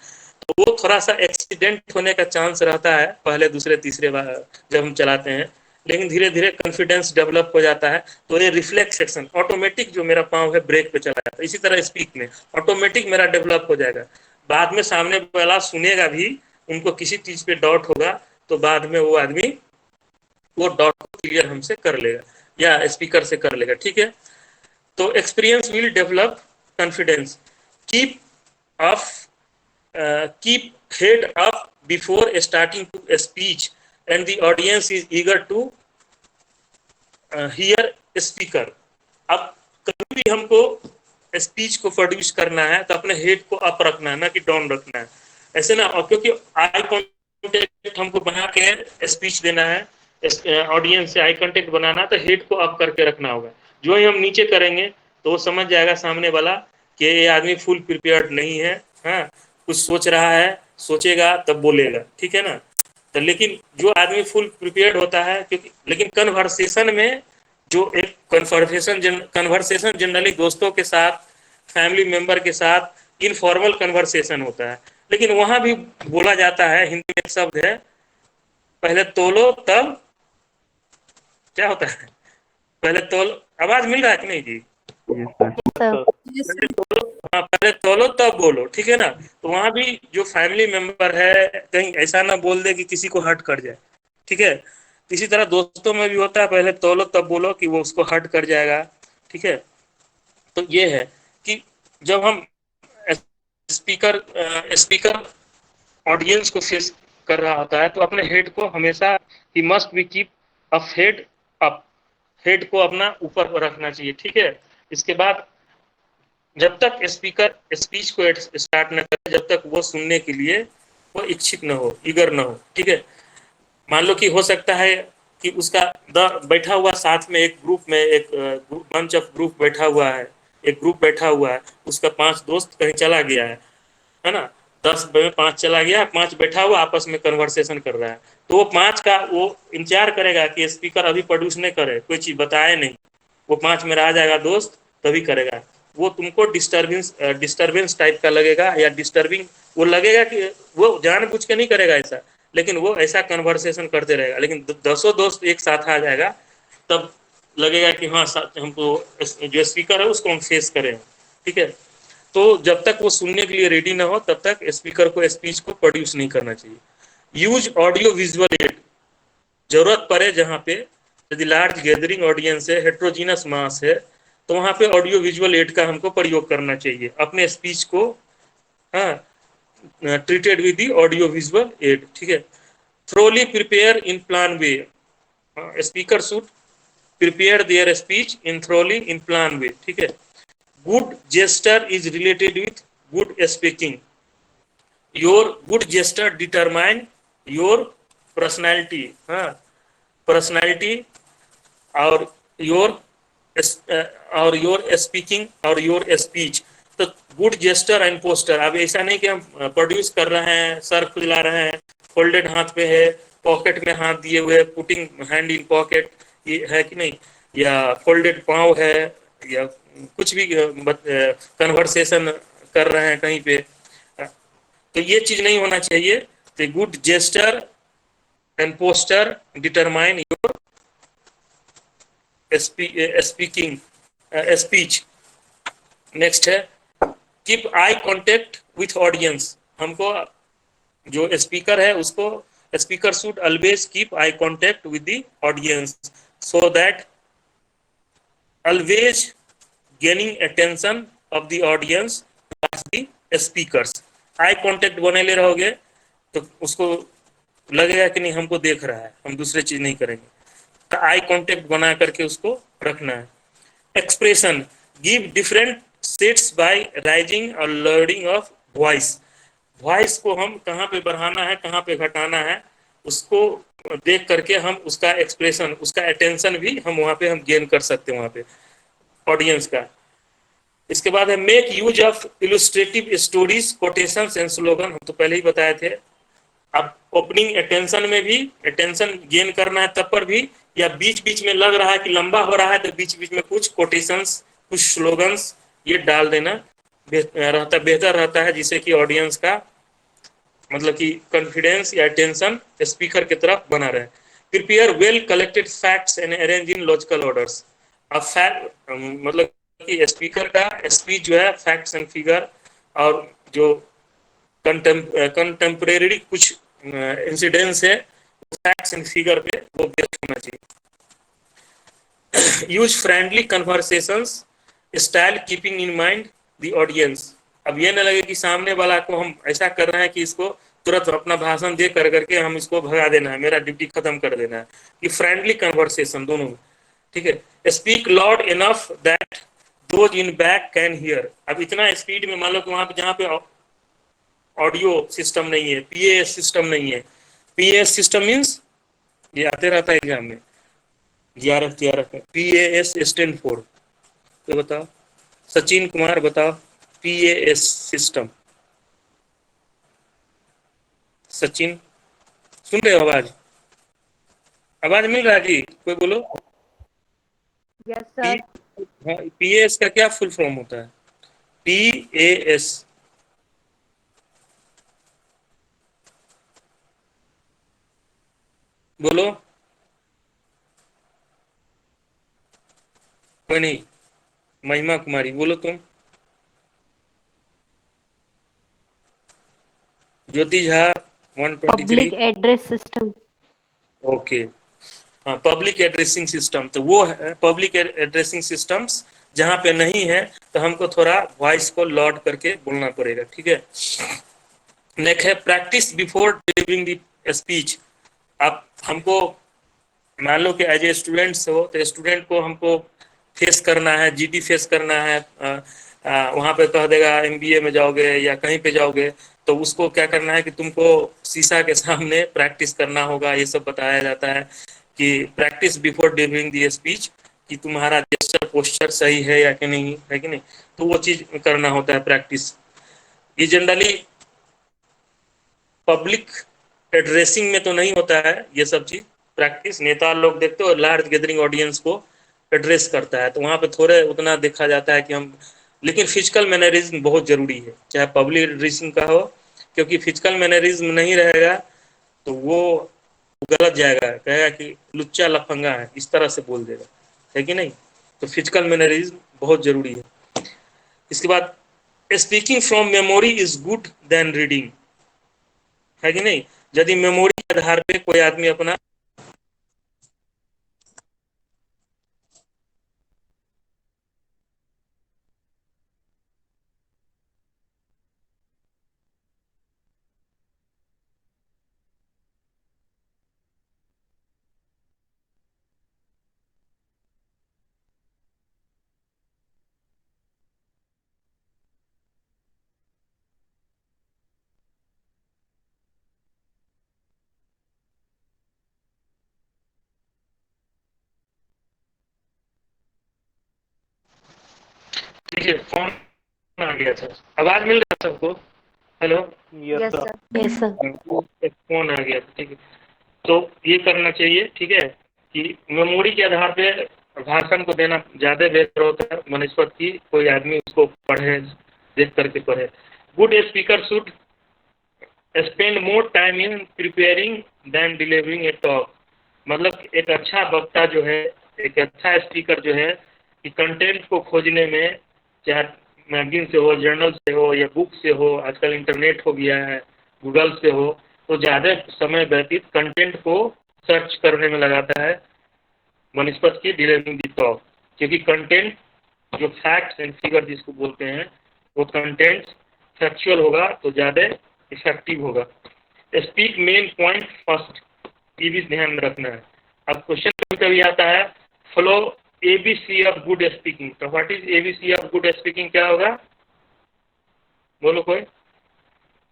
तो वो थोड़ा सा एक्सीडेंट होने का चांस रहता है पहले दूसरे तीसरे बार जब हम चलाते हैं। लेकिन धीरे धीरे कॉन्फिडेंस डेवलप हो जाता है, तो ये रिफ्लेक्स एक्शन ऑटोमेटिक जो मेरा पाँव है ब्रेक पे चला जाता है, इसी तरह स्पीक में ऑटोमेटिक मेरा डेवलप हो जाएगा। बाद में सामने वाला सुनेगा भी, उनको किसी चीज पे डाउट होगा, तो बाद में वो आदमी वो डाउट को क्लियर हमसे कर लेगा या स्पीकर से कर लेगा, ठीक है। तो experience will develop confidence. Keep up keep head up before starting to speech and the audience is eager to hear speaker। अब कभी भी हमको स्पीच को प्रोड्यूस करना है तो अपने हेड को अप रखना है, ना कि डाउन रखना है, ऐसे ना। और क्योंकि आई कांटेक्ट हमको बना के स्पीच देना है, ऑडियंस से आई कांटेक्ट बनाना, तो हेड को अप करके रखना होगा। जो ही हम नीचे करेंगे तो वो समझ जाएगा सामने वाला कि ये आदमी फुल प्रिपेयर्ड नहीं है, हाँ, कुछ सोच रहा है, सोचेगा तब बोलेगा, ठीक है ना। तो लेकिन जो आदमी फुल प्रिपेयर्ड होता है, क्योंकि लेकिन कन्वर्सेशन में जो एक कन्वर्सेशन जनरली दोस्तों के साथ, फैमिली मेंबर के साथ इनफॉर्मल कन्वर्सेशन होता है, लेकिन वहां भी बोला जाता है, हिंदी में एक शब्द है, पहले तोलो तब क्या होता है, पहले तोलो, आवाज मिल रहा है कि नहीं जी? पहले तोलो तब बोलो, ठीक है ना। तो वहां भी जो फैमिली मेंबर है कहीं ऐसा ना बोल दे कि किसी को हर्ट कर जाए, ठीक है। इसी तरह दोस्तों में भी होता है, पहले तोलो तब बोलो कि वो उसको हर्ट कर जाएगा, ठीक है। तो ये है कि जब हम स्पीकर ऑडियंस को फेस कर रहा होता है तो अपने हेड को हमेशा he must be keep up head up, head को अपना ऊपर रखना चाहिए, ठीक है। इसके बाद जब तक स्पीकर स्पीच को स्टार्ट न करे, जब तक वो सुनने के लिए वो इच्छित न हो, ईगर न हो, ठीक है। मान लो कि हो सकता है कि उसका बैठा हुआ साथ में एक ग्रुप में, एक बंच ऑफ ग्रुप बैठा हुआ है, एक ग्रुप बैठा हुआ है, उसका 5 दोस्त कहीं चला गया है ना, 10 में 5 चला गया, 5 बैठा हुआ आपस में कन्वर्सेशन कर रहा है, तो वो 5 का वो इंतजार करेगा कि स्पीकर अभी प्रोड्यूस नहीं करे, कोई चीज बताए नहीं, वो 5 में रह जाएगा दोस्त, तभी करेगा। वो तुमको डिस्टर्बेंस टाइप का लगेगा या डिस्टर्बिंग, वो लगेगा कि वो जानबूझ के नहीं करेगा ऐसा, लेकिन वो ऐसा कन्वर्सेशन करते रहेगा। लेकिन 10 दोस्त एक साथ आ जाएगा तब लगेगा कि हाँ हमको जो स्पीकर है उसको हम फेस करें, ठीक है। तो जब तक वो सुनने के लिए रेडी ना हो तब तक स्पीकर को स्पीच को प्रोड्यूस नहीं करना चाहिए। यूज ऑडियो विजुअल एड, जरूरत पड़े जहाँ पे, यदि लार्ज गैदरिंग ऑडियंस है, हेट्रोजीनस मास है, तो वहां पे ऑडियो विजुअल एड का हमको प्रयोग करना चाहिए अपने स्पीच को, हाँ, treated with the audio visual aid, ठीक है। Thoroughly prepare in plan way, speaker should prepare their speech in thoroughly in plan way, ठीक है। Good gesture is related with good speaking, your good gesture determine your personality, हाँ, personality और your speaking और your speech. तो good gesture and posture, अब ऐसा नहीं कि हम प्रोड्यूस कर रहे हैं, सर खुला रहे हैं, फोल्डेड हाथ पे है, पॉकेट में हाथ दिए हुए, पुटिंग हैंड इन पॉकेट, ये है कि नहीं, या फोल्डेड पाँव है, या कुछ भी कन्वर्सेशन कर रहे हैं कहीं पे, तो ये चीज नहीं होना चाहिए। तो good gesture and posture determine your speaking speech. Next है keep eye contact with audience, हमको जो स्पीकर है उसको, speaker should always keep eye contact with the audience so that always gaining attention of the audience the speakers. Eye contact बने ले रहोगे तो उसको लगेगा कि नहीं हमको देख रहा है, हम दूसरे चीज नहीं करेंगे। आई कांटेक्ट बना करके उसको रखना है। Expression, give different sets bye rising और लर्निंग ऑफ वॉइस। वॉइस को हम कहाँ पे बढ़ाना है, कहाँ पे घटाना है, उसको देख करके हम उसका एक्सप्रेशन, उसका अटेंशन भी हम वहाँ पे हम गेन कर सकते हैं वहाँ पे ऑडियंस का। इसके बाद है make use of illustrative stories, quotations and slogan. हम तो पहले ही बताए थे। अब ओपनिंग अटेंशन में भी, अटेंशन गेन करना है तब पर भी, या बीच बीच में लग रहा है कि लंबा हो रहा है तो बीच बीच में कुछ कोटेशंस, कुछ स्लोगन्स ये डाल देना बेहतर रहता है, जिससे कि ऑडियंस का मतलब कि कॉन्फिडेंस या अटेंशन स्पीकर की तरफ बना रहे। Prepare well collected facts and arrange in logical orders. अब फैक्ट मतलब कि स्पीकर का स्पीच जो है फैक्ट्स एंड फिगर और जो कंटेम्परेरी कुछ इंसिडेंट्स है फैक्ट्स एंड फिगर पे वो बेस्ड होना चाहिए। Use friendly conversations style keeping in mind the audience. अब ये ना लगे कि सामने वाला को हम ऐसा कर रहे हैं कि इसको तुरंत अपना भाषण दे कर करके हम इसको भगा देना है, मेरा ड्यूटी खत्म कर देना है। कि फ्रेंडली कन्वर्सेशन दोनों, ठीक है। Speak loud enough that those in back can hear. अब इतना स्पीड में मान लो कि वहां पे जहाँ पे ऑडियो सिस्टम नहीं है, पीएएस सिस्टम नहीं है। पीएएस सिस्टम मीन्स ये आते रहता है एग्जाम में, जीआरएफ पीएएस स्टैंड फॉर। तो बताओ सचिन कुमार, बताओ पीएएस सिस्टम। सचिन सुन रहे हो आवाज? आवाज मिल रहा है जी? कोई बोलो। Yes sir. पीएएस का क्या फुल फॉर्म होता है? पीएएस बोलो। कोई नहीं। महिमा कुमारी बोलो तुम। Jyoti Jha 123। Public address system. Okay, हाँ पब्लिक एड्रेसिंग सिस्टम। तो वो है पब्लिक एड्रेसिंग सिस्टम्स। जहाँ पे नहीं है तो हमको थोड़ा वॉइस को लॉड करके बोलना पड़ेगा, ठीक है। नेक्स्ट है practice before delivering the speech. आप हमको मान लो कि एज ए स्टूडेंट्स हो तो स्टूडेंट को हमको फेस करना है, जीडी फेस करना है। वहाँ पे कह देगा एमबीए में जाओगे या कहीं पे जाओगे तो उसको क्या करना है कि तुमको शीशा के सामने प्रैक्टिस करना होगा। ये सब बताया जाता है कि practice before delivering the speech, कि तुम्हारा जेस्चर पोस्चर सही है या कि नहीं है, कि नहीं। तो वो चीज करना होता है प्रैक्टिस। ये जनरली पब्लिक एड्रेसिंग में तो नहीं होता है ये सब चीज प्रैक्टिस। नेता लोग देखते हो लार्ज गैदरिंग ऑडियंस को एड्रेस करता है तो वहाँ पे थोड़े उतना देखा जाता है कि हम, लेकिन फिजिकल मैनरिज्म बहुत जरूरी है चाहे पब्लिक एड्रेसिंग का हो, क्योंकि फिजिकल मैनरिज्म नहीं रहेगा तो वो गलत जाएगा, कहेगा कि लुच्चा लफंगा है, इस तरह से बोल देगा, है कि नहीं। तो फिजिकल मैनरिज्म बहुत जरूरी है। इसके बाद speaking from memory is good than reading, है कि नहीं। यदि मेमोरी के आधार पे कोई आदमी अपना ठीक है, फोन आ गया था। आवाज मिल रहा है सबको? Hello, yes sir. Yes sir. एक फोन आ गया था, ठीक है। तो ये करना चाहिए, ठीक है, कि मेमोरी के आधार पे भाषण को देना ज्यादा बेहतर होता है बनस्पत की कोई आदमी उसको पढ़े, देख करके पढ़े। Good speaker should spend more time in preparing than delivering a talk. मतलब एक अच्छा वक्ता जो है, एक अच्छा स्पीकर जो है, कि कंटेंट को खोजने में, चाहे मैगजीन से हो, जर्नल से हो या बुक से हो, आजकल इंटरनेट हो गया है, गूगल से हो, तो ज़्यादा समय व्यतीत कंटेंट को सर्च करने में लगाता है बनस्पत की डिलीवरिंग दी टॉक। क्योंकि कंटेंट जो फैक्ट्स एंड फिगर जिसको बोलते हैं वो कंटेंट फैक्चुअल होगा तो ज़्यादा इफेक्टिव होगा। स्पीक मेन पॉइंट फर्स्ट, ये भी ध्यान में रखना है। अब क्वेश्चन कभी आता है follow ABC of good speaking, तो what is ABC of good speaking, क्या होगा बोलो कोई?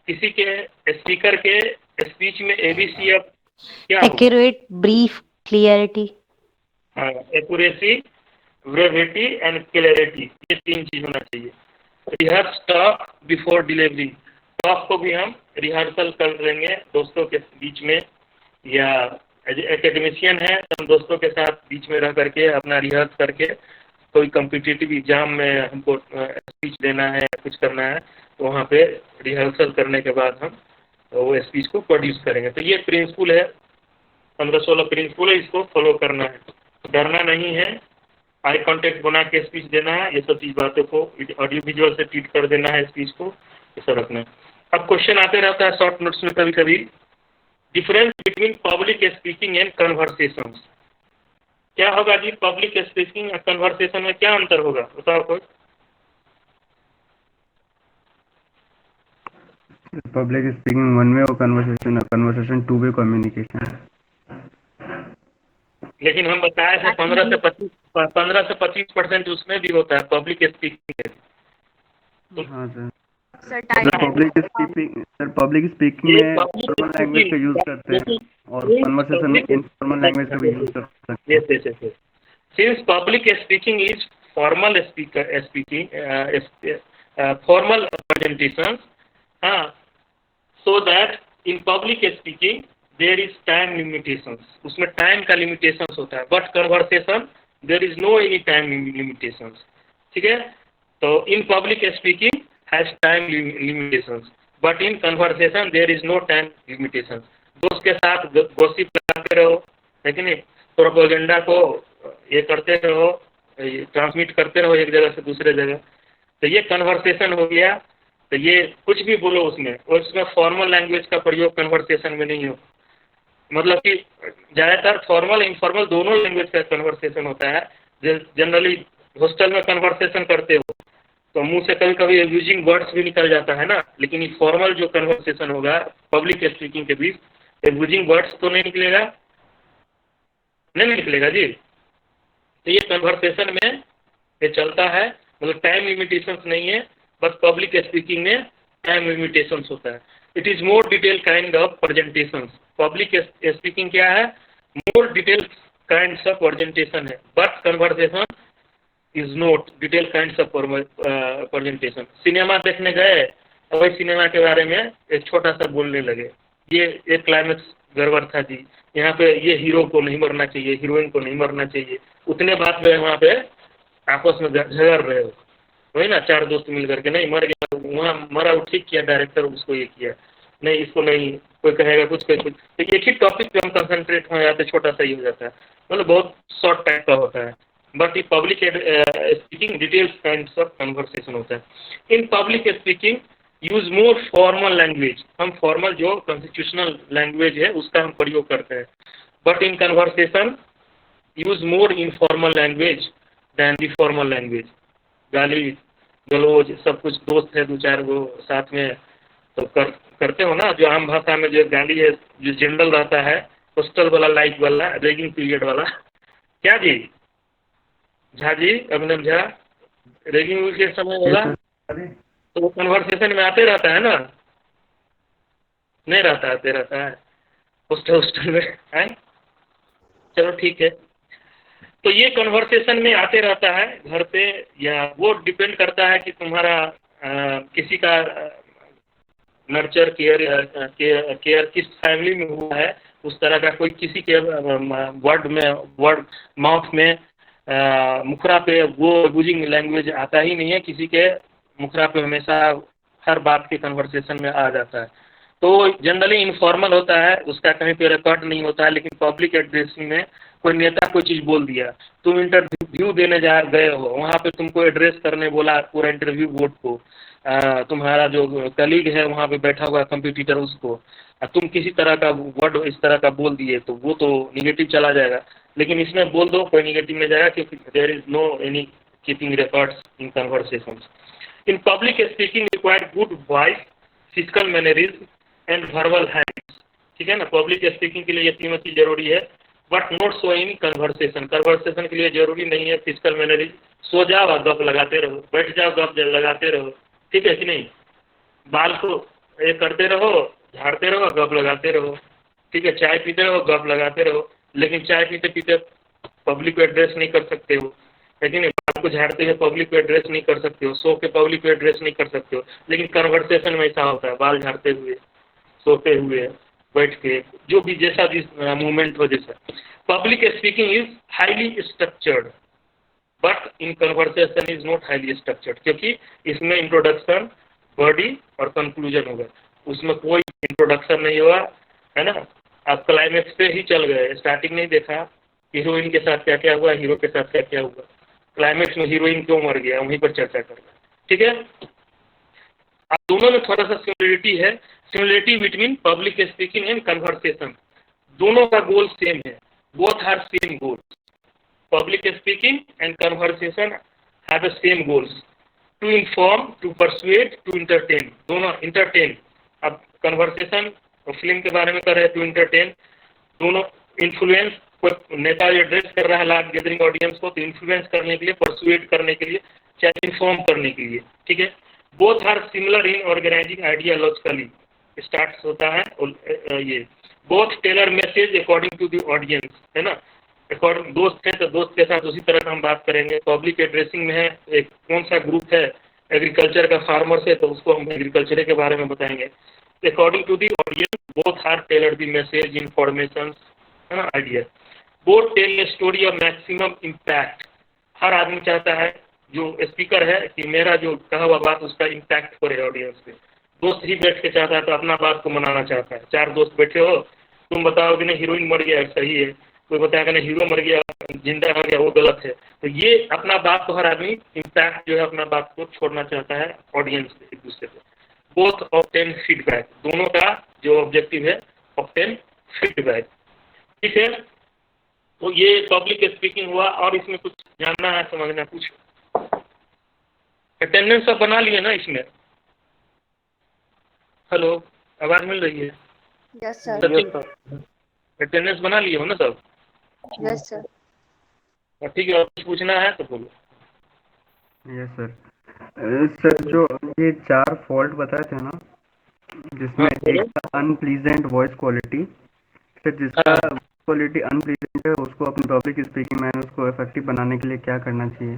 किसी के स्पीकर के स्पीच में ABC ऑफ क्या होगा? Accurate, brief, clarity. हाँ, एक्यूरेसी, ब्रेविटी एंड क्लैरिटी, ये 3 चीज होना चाहिए। Rehearse talk before delivery, talk को भी हम रिहर्सल कर लेंगे दोस्तों के बीच में, या एकेडमिशियन है तो हम दोस्तों के साथ बीच में रह करके अपना रिहर्स करके, कोई कॉम्पिटिटिव एग्जाम में हमको स्पीच देना है, कुछ करना है, तो वहाँ पे रिहर्सल करने के बाद हम वो स्पीच को प्रोड्यूस करेंगे। तो ये प्रिंसिपल है, 15-16 प्रिंसिपल है, इसको फॉलो करना है, डरना नहीं है, आई कांटेक्ट बना के स्पीच देना है, ये सब चीज बातों को ऑडियो विजुअल से ट्रीट कर देना है स्पीच को, ये सब रखना है। अब क्वेश्चन आते रहता है शॉर्ट नोट्स में कभी कभी, difference between public speaking and conversation, क्या होगा जी? पब्लिक स्पीकिंग और कन्वर्सेशन में क्या अंतर होगा, बताओ कोई? पब्लिक स्पीकिंग वन वे और कन्वर्सेशन टू वे कम्युनिकेशन। लेकिन हम बताए थे 15 से 25% उसमें भी होता है पब्लिक स्पीकिंग में। हाँ sir, sir time public speaking में फॉर्मल लैंग्वेज का यूज करते हैं और कन्वर्सेशन में इनफॉर्मल लैंग्वेज का भी यूज करते हैं। yes. Since public speaking is formal formal presentations, so that in public speaking there is time limitations, उसमें टाइम का लिमिटेशंस होता है, but conversation there is no any time limitations, ठीक है? तो in public speaking has time limitations, but in conversation there is no time limitations. दोस्त के साथ गॉसिप लगाते रहो, है कि नहीं, प्रोपेगेंडा को ये करते रहो, ट्रांसमिट करते रहो एक जगह से दूसरे जगह, तो ये कन्वर्सेशन हो गया। तो ये कुछ भी बोलो उसमें फॉर्मल लैंग्वेज का प्रयोग कन्वर्सेशन में नहीं हो, मतलब कि ज़्यादातर फॉर्मल इनफॉर्मल दोनों लैंग्वेज का कन्वर्सेशन होता है। जनरली हॉस्टल में कन्वर्सेशन करते हो तो मुंह से कभी कभी यूजिंग वर्ड्स भी निकल जाता है ना, लेकिन ये फॉर्मल जो कन्वर्सेशन होगा पब्लिक स्पीकिंग के बीच, यूजिंग वर्ड्स तो नहीं निकलेगा, नहीं निकलेगा जी। तो ये कन्वर्सेशन में ये चलता है, मतलब टाइम लिमिटेशंस नहीं है, बस पब्लिक स्पीकिंग में टाइम लिमिटेशंस होता है। It is more detail kind of presentations, public speaking क्या है? More detail kinds of presentation है, but conversation is not detail kinds of presentation. Cinema देखने गए और वही सिनेमा के बारे में एक छोटा सा बोलने लगे, ये एक क्लाइमेक्स गड़बड़ था जी, यहाँ पे ये हीरो को नहीं मरना चाहिए, हीरोइन को नहीं मरना चाहिए, उतने बात में वहाँ पे आपस में झगड़ रहे हो, वही ना, 4 दोस्त मिल करके, नहीं मर गया, वहाँ मरा, वो ठीक किया डायरेक्टर, उसको ये किया, नहीं इसको नहीं, कोई कहेगा कुछ, तो एक ही टॉपिक पे हम कंसंट्रेट हो जाते, छोटा सा ही हो जाता है, मतलब बहुत शॉर्ट टाइप का होता है। बट ये public speaking details kinds of conversation होता है। In public speaking use more formal language, हम फॉर्मल जो कॉन्स्टिट्यूशनल लैंग्वेज है उसका हम प्रयोग करते हैं, but in conversation use more informal language than the formal language. गाली गलौज सब कुछ, दोस्त है 2-4 गो साथ में तो करते हो ना, जो आम भाषा में जो गाली है, जो जनरल रहता है, हॉस्टल वाला, लाइफ वाला, रेगिंग पीरियड वाला, क्या जी झा जी, अभिनव झा, रेगिंग के समय वाला, तो वो कन्वर्सेशन में आते रहता है ना, नहीं रहता, आते रहता है हॉस्टल में है। चलो ठीक है, तो ये कन्वर्सेशन में आते रहता है घर पे, या वो डिपेंड करता है कि तुम्हारा किसी का नर्चर केयर किस फैमिली में हुआ है, उस तरह का कोई किसी के वर्ड माउथ में मुखरा पे वो यूजिंग लैंग्वेज आता ही नहीं है, किसी के मुखरा पे हमेशा हर बात के कन्वर्सेशन में आ जाता है, तो जनरली इनफॉर्मल होता है, उसका कहीं पे रिकॉर्ड नहीं होता है। लेकिन पब्लिक एड्रेसिंग में कोई नेता कोई चीज़ बोल दिया, तुम इंटरव्यू देने गए हो, वहाँ पे तुमको एड्रेस करने बोला पूरा इंटरव्यू बोर्ड को, तुम्हारा जो कलीग है वहाँ पे बैठा हुआ कंप्यूटर, उसको तुम किसी तरह का वर्ड इस तरह का बोल दिए तो वो तो निगेटिव चला जाएगा, लेकिन इसमें बोल दो कोई निगेटिव नहीं जाएगा, क्योंकि there is no any keeping records in conversations. In public speaking required good voice, physical mannerism and verbal habits, ठीक है ना। पब्लिक स्पीकिंग के लिए ये तीनों चीज जरूरी है, but not so in conversation. Conversation के लिए जरूरी नहीं है फिजिकल मैनरिज्म। सो जाओ और गप लगाते रहो, बैठ जाओ गप लगाते रहो, ठीक है कि नहीं। बाल को ये करते रहो, झाड़ते रहो, गप लगाते रहो, ठीक है। चाय पीते रहो, गप लगाते रहो, लेकिन चाय पीते पीते पब्लिक को एड्रेस नहीं कर सकते हो, है कि नहीं। बाल को झाड़ते हुए पब्लिक को एड्रेस नहीं कर सकते हो, सो के पब्लिक को एड्रेस नहीं कर सकते हो, लेकिन कन्वर्सेशन में ऐसा होता है, बाल झाड़ते हुए, सोते हुए, बैठ के, जो भी जैसा भी मूवमेंट हो जैसा। Public speaking is highly structured, but in conversation is not highly structured, क्योंकि इसमें इंट्रोडक्शन, बॉडी और कंक्लूजन होगा, उसमें कोई इंट्रोडक्शन नहीं हुआ, है ना। आप क्लाइमेक्स पे ही चल गए, स्टार्टिंग नहीं देखा हीरोइन के साथ क्या क्या हुआ, हीरो के साथ क्या क्या हुआ, क्लाइमेक्स में हीरोइन क्यों मर गया, वहीं पर चर्चा कर रहे हैं, ठीक है। अब दोनों में थोड़ा सा सिमिलरिटी है, similarity between public speaking and conversation. दोनों का गोल सेम है, both are same goals. Public speaking and conversation have the same goals, to inform, to persuade, to entertain. दोनों इंटरटेन, अब कन्वर्सेशन फिल्म के बारे में कर रहे हैं, टू इंटरटेन। दोनों इन्फ्लुएंस, कोई नेता एड्रेस कर रहा है लार्ज गैदरिंग ऑडियंस को, तो इन्फ्लुएंस करने के लिए, परसुएड करने के लिए, चाहे इन्फॉर्म करने के लिए, ठीक है। Both are similar in organising ideologically, start होता है ये। Both tailor message according to the audience, है ना। अकॉर्डिंग, दोस्त है तो दोस्त के साथ उसी तरह हम बात करेंगे। पब्लिक एड्रेसिंग में है, एक कौन सा ग्रुप है, एग्रीकल्चर का फार्मर से, तो उसको हम एग्रीकल्चर के बारे में बताएंगे। According to the audience, both are tailor the message, information, है ना, idea. Both tell a story of maximum impact. हर आदमी चाहता है, जो स्पीकर है, कि मेरा जो कहा हुआ बात उसका इम्पैक्ट करे ऑडियंस पे। दोस्त ही बैठ के चाहता है तो अपना बात को मनाना चाहता है। चार दोस्त बैठे हो, तुम बताओ कि नहीं हीरोइन मर गया सही है, कोई बताएगा नहीं हीरो मर गया, जिंदा हो गया वो गलत है। तो ये अपना बात को, हर आदमी इम्पैक्ट जो है अपना बात को छोड़ना चाहता है ऑडियंस पे, एक दूसरे पे। बोथ ऑब्टेन फीडबैक, दोनों का जो ऑब्जेक्टिव है ऑब्टेन फीडबैक, ठीक है। तो ये पब्लिक स्पीकिंग हुआ, और इसमें कुछ जानना है, समझना कुछ। अटेंडेंस सब बना लिए ना इसमें, हेलो, आवाज मिल रही है? Yes sir. सचिन, अटेंडेंस बना लिए हो ना सब? Yes sir. ठीक है, और कुछ पूछना है तो बोलो। Yes sir. सर जो ये 4 फॉल्ट बताए थे ना, जिसमें हाँ, बोलो। एक था अनप्लीजेंट वॉइस क्वालिटी, सर जिसका क्वालिटी अनप्लीजेंट है उसको अपनी पब्लिक स्पीकिंग में उसको इफेक्टिव बनाने के लिए क्या करना चाहिए?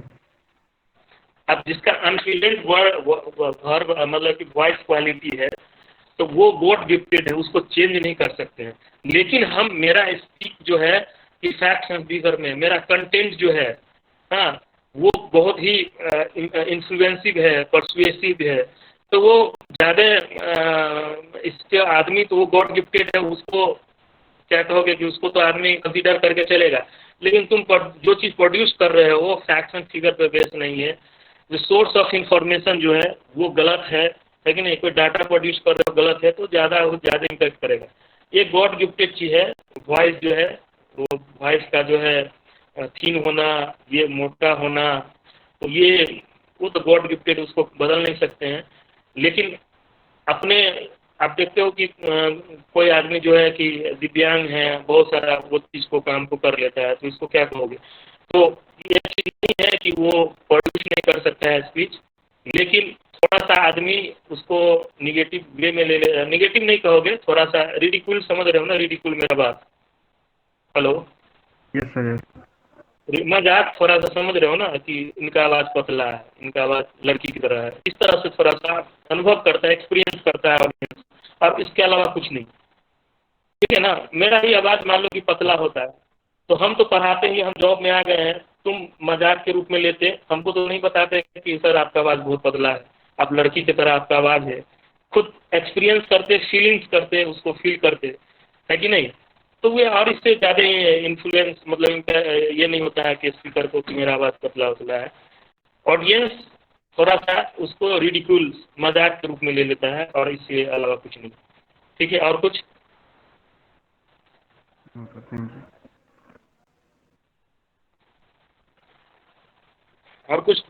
अब जिसका अनप्लीजेंट वर्ब मतलब कि वॉइस क्वालिटी है, तो वो गॉड गिफ्टेड है, उसको चेंज नहीं कर सकते हैं। लेकिन हम, मेरा स्पीच जो है फैक्ट्स एंड फिगर में, मेरा कंटेंट जो है, हाँ, वो बहुत ही इन्फ्लुएंसिव है, परसुएसिव है, तो वो ज़्यादा इसके आदमी, तो वो गॉड गिफ्टेड है, उसको क्या कहोगे कि उसको तो आदमी कंसीडर करके चलेगा। लेकिन तुम जो चीज़ प्रोड्यूस कर रहे हो वो फैक्ट्स एंड फिगर पे बेस नहीं है, जो सोर्स ऑफ इंफॉर्मेशन जो है वो गलत है, लेकिन कोई डाटा प्रोड्यूस कर रहे हो गलत है, तो ज़्यादा इम्पैक्ट करेगा। ये गॉड गिफ्टेड चीज़ है, वॉइस जो है, वो वॉइस का जो है थीन होना, ये मोटा होना, तो ये वो तो गॉड गिफ्टेड, उसको बदल नहीं सकते हैं। लेकिन अपने, आप देखते हो कि कोई आदमी जो है कि दिव्यांग है, बहुत सारा वो चीज़ को, काम को कर लेता है, तो इसको क्या कहोगे? तो ये चीज़ नहीं है कि वो प्रोड्यूस नहीं कर सकता है स्पीच, लेकिन थोड़ा सा आदमी उसको निगेटिव वे में ले ले, निगेटिव नहीं कहोगे, थोड़ा सा रिडिक्यूल, समझ रहे हो ना रिडिक्यूल मेरा बात? Hello, yes sir. मजाक थोड़ा सा समझ रहे हो ना, कि इनका आवाज़ पतला है, इनका आवाज़ लड़की की तरह है, इस तरह से थोड़ा सा अनुभव करता है, एक्सपीरियंस करता है ऑडियंस, और इसके अलावा कुछ नहीं, ठीक है ना। मेरा ही आवाज़ मान लो कि पतला होता है, तो हम तो पढ़ाते ही, हम जॉब में आ गए हैं, तुम मजाक के रूप में लेते, हमको तो नहीं बताते कि सर आपका आवाज़ बहुत पतला है, आप लड़की की तरह आपका आवाज़ है। खुद एक्सपीरियंस करते, फीलिंग्स करते, उसको फील करते, है कि नहीं? तो वे, और इससे ज़्यादा इन्फ्लुएंस, मतलब ये नहीं होता है कि स्पीकर को कि मेरा आवाज़ पतला उतला है। ऑडियंस थोड़ा सा उसको रिडिक्यूल, मजाक के रूप में ले लेता है, और इससे अलावा कुछ नहीं, ठीक है। और कुछ? Thank you. और कुछ